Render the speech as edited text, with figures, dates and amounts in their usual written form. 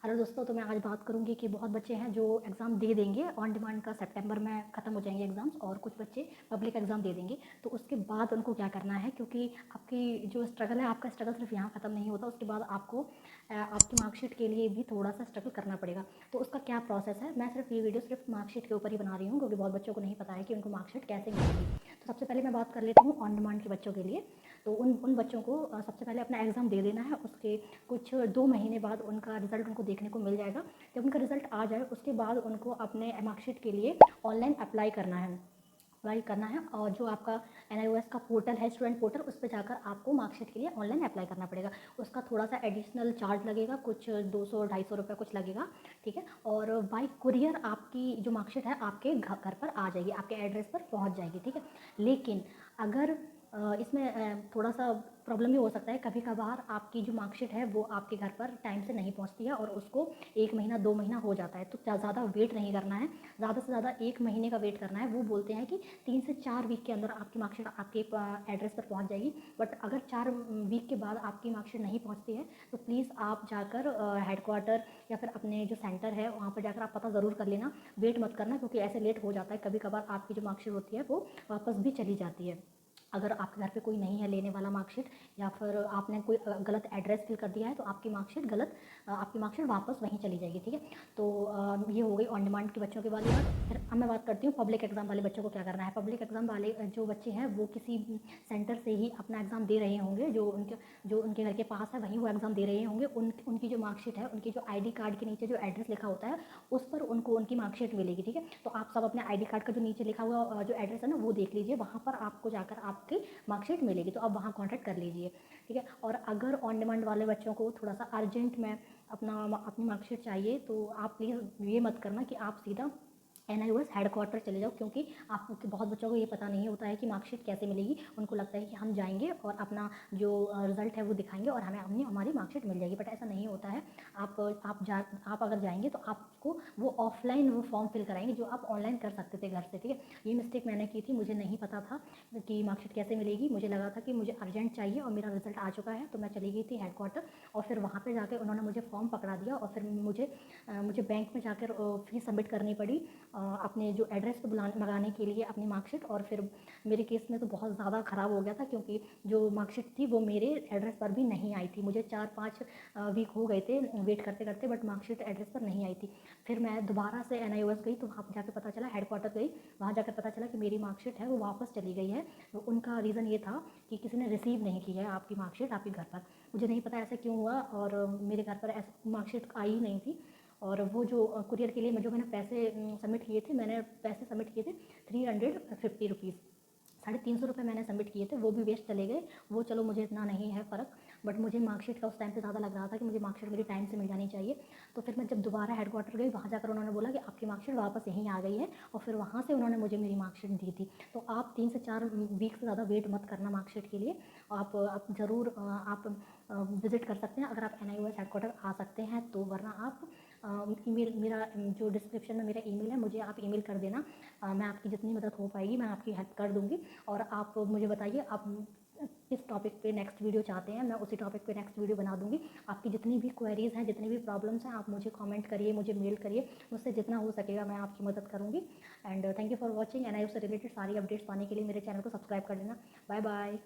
Hello दोस्तों, तो मैं आज बात करूंगी कि बहुत बच्चे हैं जो एग्ज़ाम दे देंगे ऑन डिमांड का। सितंबर में ख़त्म हो जाएंगे एग्ज़ाम्स और कुछ बच्चे पब्लिक एग्ज़ाम दे देंगे। तो उसके बाद उनको क्या करना है, क्योंकि आपकी जो स्ट्रगल है, आपका स्ट्रगल सिर्फ यहाँ ख़त्म नहीं होता। उसके बाद आपको आपकी मार्कशीट के लिए भी थोड़ा सा स्ट्रगल करना पड़ेगा। तो उसका क्या प्रोसेस है, मैं सिर्फ ये वीडियो सिर्फ मार्कशीट के ऊपर ही बना रही हूँ, क्योंकि बहुत बच्चों को नहीं पता है कि उनको मार्कशीट कैसे मिलेगी। तो सबसे पहले मैं बात कर लेती हूँ ऑन डिमांड के बच्चों के लिए। तो उन बच्चों को सबसे पहले अपना एग्ज़ाम दे देना है। उसके कुछ 2 महीने बाद उनका रिज़ल्ट उनको देखने को मिल जाएगा। जब उनका रिज़ल्ट आ जाए उसके बाद उनको अपने मार्कशीट के लिए ऑनलाइन अप्लाई करना है और जो आपका NIOS का पोर्टल है, स्टूडेंट पोर्टल, उस पर जाकर आपको मार्कशीट के लिए ऑनलाइन अप्लाई करना पड़ेगा। उसका थोड़ा सा एडिशनल चार्ज लगेगा, कुछ 200-250 रुपये कुछ लगेगा, ठीक है। और बाई कुरियर आपकी जो मार्कशीट है आपके घर पर आ जाएगी, आपके एड्रेस पर पहुंच जाएगी, ठीक है। लेकिन अगर इसमें थोड़ा सा प्रॉब्लम भी हो सकता है, कभी कभार आपकी जो मार्कशीट है वो आपके घर पर टाइम से नहीं पहुंचती है और उसको 1 महीना 2 महीना हो जाता है। तो ज़्यादा वेट नहीं करना है, ज़्यादा से ज़्यादा 1 महीने का वेट करना है। वो बोलते हैं कि 3 से 4 वीक के अंदर आपकी मार्कशीट आपके एड्रेस पर पहुंच जाएगी। बट अगर 4 वीक के बाद आपकी मार्कशीट नहीं पहुंचती है तो प्लीज़ आप जाकर हेडक्वार्टर या फिर अपने जो सेंटर है वहाँ पर जाकर आप पता ज़रूर कर लेना। वेट मत करना, क्योंकि ऐसे लेट हो जाता है। कभी कभार आपकी जो मार्कशीट होती है वो वापस भी चली जाती है। अगर आपके घर पे कोई नहीं है लेने वाला मार्कशीट, या फिर आपने कोई गलत एड्रेस फिल कर दिया है, तो आपकी मार्कशीट वापस वहीं चली जाएगी, ठीक है। तो ये हो गई ऑन डिमांड के बच्चों के वाली बात। फिर अब मैं बात करती हूँ पब्लिक एग्ज़ाम वाले बच्चों को क्या करना है। पब्लिक एग्ज़ाम वाले जो बच्चे हैं वो किसी सेंटर से ही अपना एग्ज़ाम दे रहे होंगे, जो उनके घर के पास है वहीं वो एग्ज़ाम दे रहे होंगे। उनकी जो मार्कशीट है, उनकी जो ID कार्ड के नीचे जो एड्रेस लिखा होता है उस पर उनको उनकी मार्कशीट मिलेगी, ठीक है। तो आप सब अपने ID कार्ड का जो नीचे लिखा हुआ जो एड्रेस है ना वो देख लीजिए, वहाँ पर आपको जाकर आपकी मार्कशीट मिलेगी। तो आप वहाँ कॉन्टैक्ट कर लीजिए, ठीक है। और अगर ऑन डिमांड वाले बच्चों को थोड़ा सा अर्जेंट में अपनी मार्कशीट चाहिए, तो आप प्लीज़ ये मत करना कि आप सीधा NIOS हेडक्वार्टर चले जाओ, क्योंकि आपको बहुत बच्चों को ये पता नहीं होता है कि मार्कशीट कैसे मिलेगी। उनको लगता है कि हम जाएंगे और अपना जो रिज़ल्ट है वो दिखाएंगे और हमारी मार्कशीट मिल जाएगी। बट ऐसा नहीं होता है। आप अगर जाएंगे तो आपको वो ऑफलाइन वो फॉर्म फिल कराएंगे जो आप ऑनलाइन कर सकते थे घर से, ठीक है। ये मिस्टेक मैंने की थी, मुझे नहीं पता था कि मार्कशीट कैसे मिलेगी। मुझे लगा था कि मुझे अर्जेंट चाहिए और मेरा रिज़ल्ट आ चुका है, तो मैं चली गई थी हेडक्वार्टर और फिर वहाँ पर जाकर उन्होंने मुझे फॉर्म पकड़ा दिया और फिर मुझे बैंक में जाकर फीस सबमिट करनी पड़ी अपने जो एड्रेस पे लगाने के लिए अपनी मार्कशीट। और फिर मेरे केस में तो बहुत ज़्यादा ख़राब हो गया था, क्योंकि जो मार्कशीट थी वो मेरे एड्रेस पर भी नहीं आई थी। मुझे 4-5 वीक हो गए थे वेट करते करते, बट मार्कशीट एड्रेस पर नहीं आई थी। फिर मैं दोबारा से NIOS गई, तो वहाँ पर जाकर पता चला, हेडक्वार्टर गई, वहाँ जाकर पता चला कि मेरी मार्कशीट है वो वापस चली गई है। तो उनका रीज़न ये था कि किसी ने रिसीव नहीं की है आपकी मार्कशीट आपके घर पर। मुझे नहीं पता ऐसा क्यों हुआ, और मेरे घर पर ऐसी मार्कशीट आई ही नहीं थी। और वो जो कुरियर के लिए मैंने पैसे सबमिट किए थे, मैंने पैसे सबमिट किए थे 350 रुपीज़, 350 रुपये मैंने सबमिट किए थे, वो भी वेस्ट चले गए। वो चलो मुझे इतना नहीं है फ़र्क, बट मुझे मार्कशीट का उस टाइम पे ज़्यादा लग रहा था कि मुझे मार्कशीट मेरी टाइम से मिल जानी चाहिए। तो फिर मैं जब दोबारा हेडक्वार्टर गई, वहाँ जाकर उन्होंने बोला कि आपकी मार्कशीट वापस यहीं आ गई है, और फिर वहाँ से उन्होंने मुझे मेरी मार्कशीट दी थी। तो आप 3 से 4 वीक से ज़्यादा वेट मत करना मार्कशीट के लिए। आप ज़रूर आप विज़िट कर सकते हैं अगर आप NIOS हेडक्वार्टर आ सकते हैं तो, वरना आप ईमेल, मेरा जो डिस्क्रिप्शन में मेरा ईमेल है, मुझे आप ईमेल कर देना। मैं आपकी जितनी मदद हो पाएगी मैं आपकी हेल्प कर दूँगी। और आप मुझे बताइए आप किस टॉपिक पे नेक्स्ट वीडियो चाहते हैं, मैं उसी टॉपिक पे नेक्स्ट वीडियो बना दूँगी। आपकी जितनी भी क्वेरीज़ हैं, जितनी भी प्रॉब्लम्स हैं, आप मुझे कमेंट करिए, मुझे मेल करिए, मुझसे जितना हो सकेगा मैं आपकी मदद करूँगी। And thank you for watching. NIOS से रिलेटेड सारी अपडेट्स पाने के लिए मेरे चैनल को सब्सक्राइब कर लेना। Bye bye.